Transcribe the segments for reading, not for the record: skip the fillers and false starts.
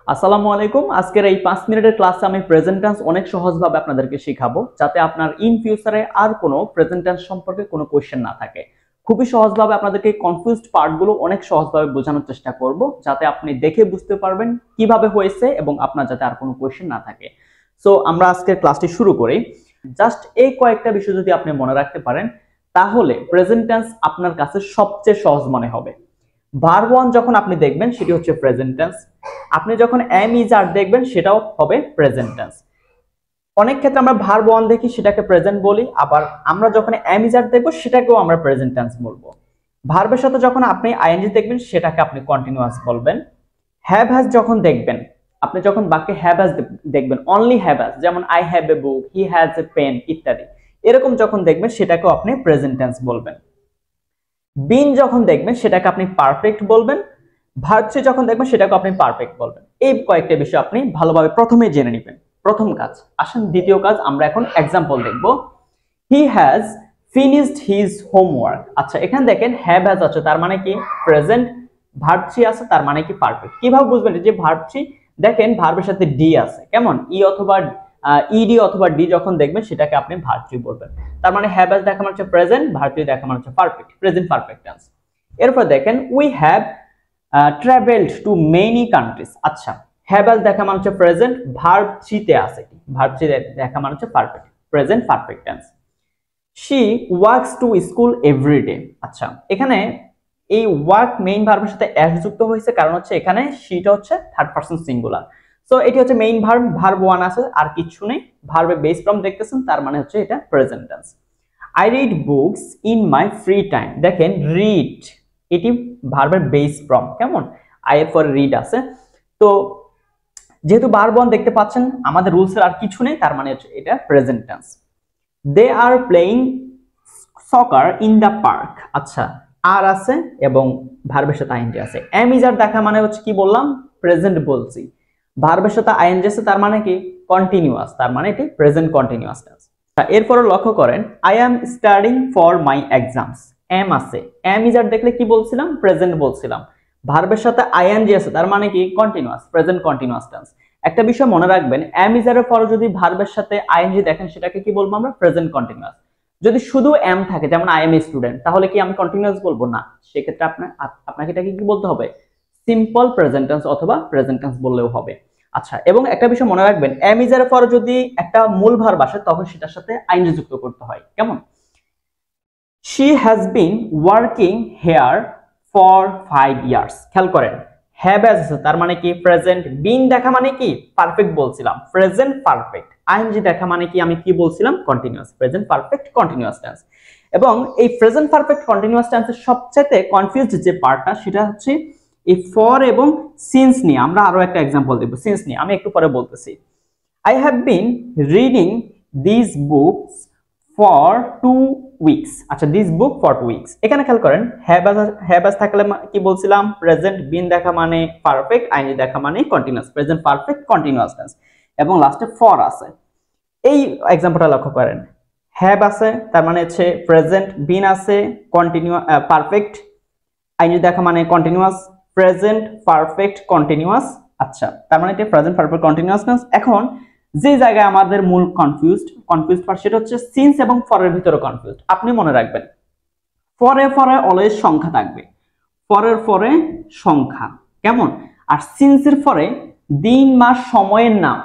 আসসালামু আলাইকুম। আজকের এই 5 মিনিটের ক্লাসে আমি প্রেজেন্ট টেন্স অনেক সহজভাবে আপনাদেরকে শেখাবো, যাতে আপনার ইন ফিউচারে আর কোনো প্রেজেন্ট টেন্স সম্পর্কে কোনো কোশ্চেন না থাকে। খুবই সহজভাবে আপনাদেরকে কনফিউজড পার্টগুলো অনেক সহজভাবে বোঝানোর চেষ্টা করব, যাতে আপনি দেখে বুঝতে পারবেন কিভাবে হয়েছে এবং আপনার যাতে আর কোনো কোশ্চেন না থাকে। সো আমরা আজকের ক্লাসটি শুরু করি। জাস্ট এই কয়েকটা বিষয় যদি আপনি মনে রাখতে পারেন, তাহলে প্রেজেন্ট টেন্স আপনার কাছে সবচেয়ে সহজ মনে হবে। ভার্ব ওয়ান যখন আপনি দেখবেন সেটি হচ্ছে প্রেজেন্ট টেন্স। আপনি যখন এম ইজ আর দেখবেন সেটাও হবে প্রেজেন্ট টেন্স। অনেক ক্ষেত্রে আমরা ভার্ব ওয়ান দেখি সেটাকে প্রেজেন্ট বলি, আবার আমরা যখন এম ইজ আর দেখবো সেটাকেও আমরা প্রেজেন্ট টেন্স বলবো। ভার্বের সাথে যখন আপনি আইএনজি দেখবেন সেটাকে আপনি কন্টিনিউয়াস বলবেন। হ্যাভ হ্যাজ যখন দেখবেন, আপনি যখন বাক্যে হ্যাভ হ্যাজ দেখবেন, অনলি হ্যাভ হ্যাজ, যেমন I have a book, he has a pen ইত্যাদি, এরকম যখন দেখবেন সেটাকেও আপনি প্রেজেন্ট টেন্স বলবেন। বিন যখন দেখবেন সেটাকে আপনি পারফেক্ট বলবেন। ভার্ব থ্রি যখন দেখবেন সেটাকে আপনি পারফেক্ট বলবেন। এই কয়েকটা বিষয় আপনি ভালোভাবে প্রথমে জেনে নেবেন। প্রথম কাজ। আসেন দ্বিতীয় কাজ, আমরা এখন এক্সাম্পল দেখব। He has finished his homework. আচ্ছা, এখানে দেখেন হ্যাভ হ্যাজ আছে, তার মানে কি প্রেজেন্ট। ভার্ব থ্রি আছে, তার মানে কি পারফেক্ট। কিভাবে বুঝবেন যে ভার্ব থ্রি? দেখেন ভার্বের সাথে ডি আছে, কেমন ই অথবা ইডি অথবা ডি যখন দেখবেন সেটাকে আপনি ভার্ব থ্রি বলবেন। তার মানে হ্যাভ হ্যাজ দেখা মানে হচ্ছে প্রেজেন্ট, ভার্ব থ্রি দেখা মানে হচ্ছে পারফেক্ট, প্রেজেন্ট পারফেক্ট টেন্স। এরপর দেখেন we have travelled two many countries. আচ্ছা, হ্যাভ হ্যাজ দেখা মানে হচ্ছে প্রেজেন্ট, ভার্ব থ্রি তে আছে, ভার্ব থ্রি দেখা মানে হচ্ছে perfect, present perfect tense. She works to school everyday. আচ্ছা, এখানে এই ওয়ার্ক মেইন ভার্বের সাথে এস যুক্ত হয়েছে, কারণ হচ্ছে এখানে শিটা হচ্ছে থার্ড পারসন সিঙ্গুলার। সো এটি হচ্ছে মেইন ভার্ব, ভার্ব ওয়ান আছে আর কিছু নেই। ভার্বে বেস ফর্ম দেখতেছেন, তার মানে হচ্ছে এটা present tense. I read books in my free time. দেখেন রিড এটি ভার্বের বেস ফর্ম, কেমন আই এর পরে রিড আছে। তো যেহেতু ভার্ব ওয়ান দেখতে পাচ্ছেন, আমাদের রুলসের আর কিছু নেই, তার মানে হচ্ছে এটা present tense. They are playing soccer in the park. আচ্ছা, আর আছে এবং ভার্বের সাথে আইএনজি আছে। এম ইজ আর দেখা মানে হচ্ছে কি বললাম, প্রেজেন্ট বলছি। ভার্বের সাথে আইএনজি আছে, তার মানে কি কন্টিনিউয়াস, তার মানে এটি প্রেজেন্ট কন্টিনিউয়াস টেন্স। এরপরে লক্ষ্য করেন I am studying for my exams. Am আছে, এম ইজ আর দেখলে কি বলছিলাম, প্রেজেন্ট বলছিলাম। ভার্বের সাথে আইএনজি আছে, তার মানে কি কন্টিনিউয়াস, প্রেজেন্ট কন্টিনিউয়াস টেন্স। একটা বিষয় মনে রাখবেন, এম ইজ এর পরে যদি ভার্বের সাথে আইএনজি দেখেন সেটাকে কি বলবো আমরা, প্রেজেন্ট কন্টিনিউয়াস। যদি শুধু এম থাকে, যেমন আই এম এ স্টুডেন্ট, তাহলে কি আমি কন্টিনিউয়াস বলবো না, সেক্ষেত্রে আপনাকে এটাকে কি বলতে হবে, সিম্পল প্রেজেন্ট টেন্স অথবা প্রেজেন্ট টেন্স বললেও হবে। আচ্ছা, এবং একটা বিষয় মনে রাখবেন, এম ইজ এর পরে যদি একটা মূল ভার্ব আসে তখন সেটার সাথে আইএনজি যুক্ত করতে হয়, কেমন she has been working here for 5 years. খেয়াল করেন হ্যাভ হ্যাজ আছে, তার মানে কি প্রেজেন্ট। বিন দেখা মানে কি পারফেক্ট বলছিলাম, প্রেজেন্ট পারফেক্ট। আইএনজি দেখা মানে কি আমি কি বলছিলাম, continuous, present perfect continuous tense. এবং এই প্রেজেন্ট পারফেক্ট কন্টিনিউয়াস টেন্সের সবচেয়ে কনফিউজড যে পার্টটা, সেটা হচ্ছে এই ফর এবং সিন্স নিয়ে। আমরা আরো একটা एग्जांपल দেব সিন্স নিয়ে, আমি একটু পরে বলতেছি। I have been reading these books for 2 weeks. আচ্ছা, this book for 2 weeks, এখানে খেয়াল করেন have as থাকলে কি বলছিলাম, প্রেজেন্ট। বিন দেখা মানে পারফেক্ট, আইএনজি দেখা মানে continuous, present perfect continuous tense. এবং লাস্টে ফর আছে। এই एग्जांपलটা লক্ষ্য করেন, হ্যাভ আছে, তার মানে হচ্ছে প্রেজেন্ট। বিন আছে, কন্টিনিউয়াস পারফেক্ট, আইএনজি দেখা মানে কন্টিনিউয়াস, প্রেজেন্ট পারফেক্ট কন্টিনিউয়াস। আচ্ছা, তার মানে এটা প্রেজেন্ট পারফেক্ট কন্টিনিউয়াস টেন্স। এখন যে জায়গায় আমাদের মূল কনফিউজড পার্ট, সেটা হচ্ছে সিন্স এবং ফরের ভিতরে কনফিউজড। আপনি মনে রাখবেন ফরে অলওয়েজ সংখ্যা থাকবে, ফরের পরে সংখ্যা, কেমন। আর সিন্সের পরে দিন মাস সময়ের নাম,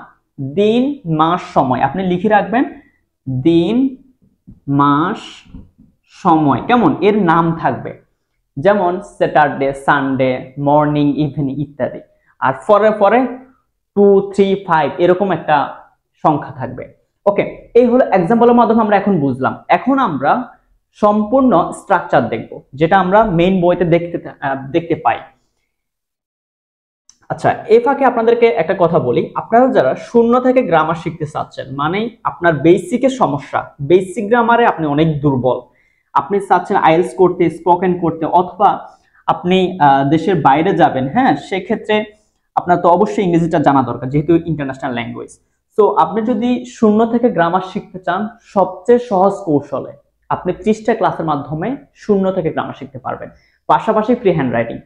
দিন মাস সময় আপনি লিখে রাখবেন, দিন মাস সময়, কেমন এর নাম থাকবে, যেমন স্যাটারডে, সানডে, মর্নিং, ইভিনিং ইত্যাদি। আর পরে 2, 3, 5 এরকম একটা সংখ্যা থাকবে। ওকে, এই হলো एग्जांपलेর মাধ্যমে আমরা এখন বুঝলাম। এখন আমরা সম্পূর্ণ স্ট্রাকচার দেখব, যেটা আমরা মেইন বইতে দেখতে পাই। আচ্ছা, এই ফাঁকে আপনাদেরকে একটা কথা বলি, আপনারা যারা শূন্য থেকে গ্রামার শিখতে চাচ্ছেন, মানে আপনার বেসিকের সমস্যা, বেসিক গ্রামারে আপনি অনেক দুর্বল, আপনি চাচ্ছেন আইএলটিএস করতে, স্পোকেন করতে, অথবা আপনি দেশের বাইরে যাবেন, হ্যাঁ, সেক্ষেত্রে আপনার তো অবশ্যই ইংরেজিটা জানা দরকার, যেহেতু ইন্টারন্যাশনাল ল্যাঙ্গুয়েজ। সো আপনি যদি শূন্য থেকে গ্রামার শিখতে চান, সবচেয়ে সহজ কৌশলে আপনি 30টা ক্লাসের মাধ্যমে শূন্য থেকে গ্রামার শিখতে পারবেন, পাশাপাশি ফ্রি হ্যান্ড রাইটিং।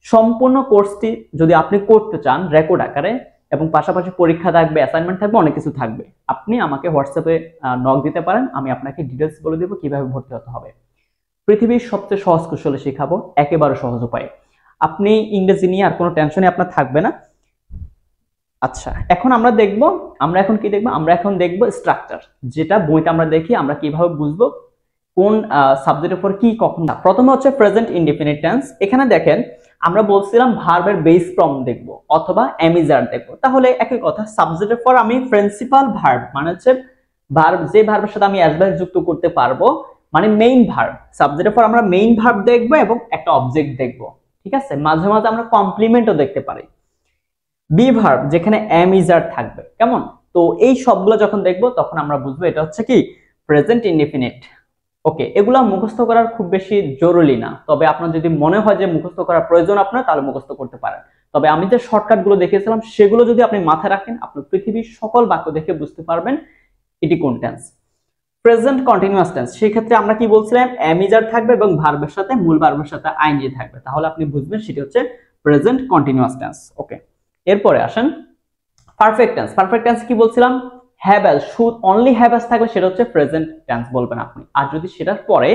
সম্পূর্ণ কোর্সটি যদি আপনি করতে চান রেকর্ড আকারে এবং পাশাপাশি পরীক্ষা থাকবে, অ্যাসাইনমেন্ট থাকবে, অনেক কিছু থাকবে, আপনি আমাকে হোয়াটসঅ্যাপে নক দিতে পারেন। আমি আপনাকে ডিটেলস বলে দেবো কিভাবে ভর্তি হতে হবে। পৃথিবীর সবচেয়ে সহজ কৌশলে শেখাবো, একেবারে সহজ উপায়ে। আপনি ইংরেজি নিয়ে আর কোনো টেনশনে আপনার থাকবে না। আচ্ছা, এখন আমরা এখন কি দেখবো? আমরা এখন দেখবো স্ট্রাকচার, যেটা বইতে আমরা দেখি আমরা কিভাবে বুঝবো কোন সাবজেক্টের উপর কি কখন। প্রথমে হচ্ছে প্রেজেন্ট ইনডিফিনিট টেন্স। এখানে দেখেন আমরা বলছিলাম ভার্বের বেস ফর্ম দেখব অথবা অ্যামিজার দেখব। তাহলে একই কথা, সাবজেক্টের পর আমি প্রিন্সিপাল ভার্ব মানে হচ্ছে ভার্ব, যে ভার্বের সাথে আমি অ্যাডভার্ব যুক্ত করতে পারবো, মানে মেইন ভার্ব। সাবজেক্টের পর আমরা মেইন ভার্ব দেখবো এবং একটা অবজেক্ট দেখবো, ঠিক আছে? মাঝে মাঝে আমরা কমপ্লিমেন্টও দেখতে পারি। বি ভার্ব, যেখানে অ্যামিজার থাকবে, কেমন? তো এই সবগুলো যখন দেখবো তখন আমরা বুঝবো এটা হচ্ছে কি প্রেজেন্ট ইনডিফিনিট। ওকে, এগুলা মুখস্থ করার খুব বেশি জরুরি না, তবে আপনার যদি মনে হয় যে মুখস্থ করার প্রয়োজন আপনার, তাহলে মুখস্থ করতে পারেন। তবে আমি যে শর্টকাট গুলো দেখিয়েছিলাম সেগুলো যদি আপনি মাথায় রাখেন, আপনি পৃথিবীর সকল বাক্য দেখে বুঝতে পারবেন এটি কোন টেন্স। প্রেজেন্ট কন্টিনিউয়াস টেন্স, সেই ক্ষেত্রে আমরা কি বলছিলাম? অ্যামিজার থাকবে এবং ভার্বের সাথে, মূল ভার্বের সাথে আইএনজি থাকবে, তাহলে আপনি বুঝবেন সেটি হচ্ছে প্রেজেন্ট কন্টিনিউয়াস টেন্স। ওকে, এরপরে আসেন পারফেক্ট টেন্স। পারফেক্ট টেন্স কি বলছিলাম? Have as, should only have as থাকলে সেটা হচ্ছে প্রেজেন্ট টেন্স বলবেন আপনি। আর যদি সেটার পরে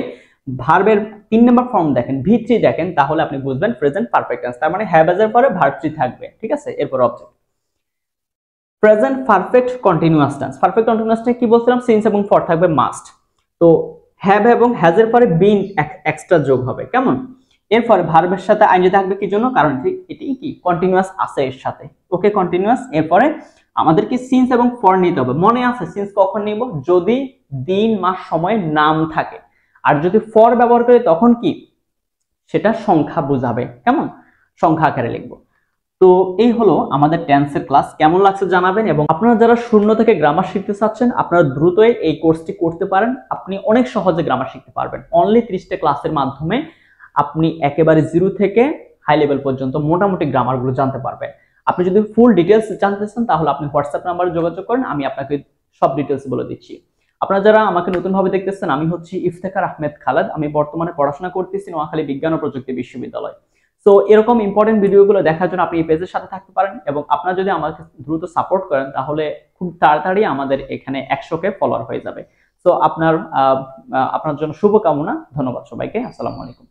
ভার্বের 3 নম্বর ফর্ম দেখেন, ভি3 দেখেন, তাহলে আপনি বুঝবেন প্রেজেন্ট পারফেক্ট টেন্স। তার মানে হ্যাভ অ্যাজ এর পরে ভার্ব 3 থাকবে, ঠিক আছে? এরপর object. Present perfect continuous tense. Perfect continuous tense কি বলছিলাম? সিন্স এবং ফর থাকবে মাস্ট। তো হ্যাভ এবং হ্যাজ এর পরে বিন এক্সট্রা যোগ হবে, কেমন? এরপরে ভার্বের সাথে আইএনজি থাকবে কি জন্য? কারণ এটি কি কন্টিনিউয়াস আছে এর সাথে। ওকে, কন্টিনিউয়াস। এরপরে আমাদেরকে সিন্স এবং ফর নিতে হবে। মনে আছে সিন্স কখন নিব? যদি দিন মাস সময় নাম থাকে। আর যদি ফর ব্যবহার করি তখন কি সেটা সংখ্যা বোঝাবে, কেমন? সংখ্যা আকারে লিখবো। তো এই হলো আমাদের টেন্সের ক্লাস। কেমন লাগছে জানাবেন। এবং আপনারা যারা শূন্য থেকে গ্রামার শিখতে চাচ্ছেন, আপনারা দ্রুতই এই কোর্সটি করতে পারেন। আপনি অনেক সহজে গ্রামার শিখতে পারবেন। অনলি 30টা ক্লাসের মাধ্যমে আপনি একেবারে জিরো থেকে হাই লেভেল পর্যন্ত মোটামুটি গ্রামার গুলো জানতে পারবেন। আপনি যদি ফুল ডিটেলস জানতে চান তাহলে আপনি হোয়াটসঅ্যাপ নাম্বারে যোগাযোগ করেন, আমি আপনাকে সব ডিটেলস বলে দিচ্ছি। আপনারা যারা আমাকে নতুন ভাবে দেখতেছেন, আমি হচ্ছি ইফতেখার আহমেদ খালেদ। আমি বর্তমানে পড়াশোনা করতেছি নোয়াখালী বিজ্ঞান ও প্রযুক্তি বিশ্ববিদ্যালয়। তো এরকম ইম্পর্টেন্ট ভিডিওগুলো দেখার জন্য আপনি এই পেজের সাথে থাকতে পারেন। এবং আপনারা যদি আমাকে দ্রুত সাপোর্ট করেন তাহলে খুব তাড়াতাড়ি আমাদের এখানে 100কে ফলোয়ার হয়ে যাবে। তো আপনার জন্য শুভকামনা। ধন্যবাদ সবাইকে। আসসালামু আলাইকুম।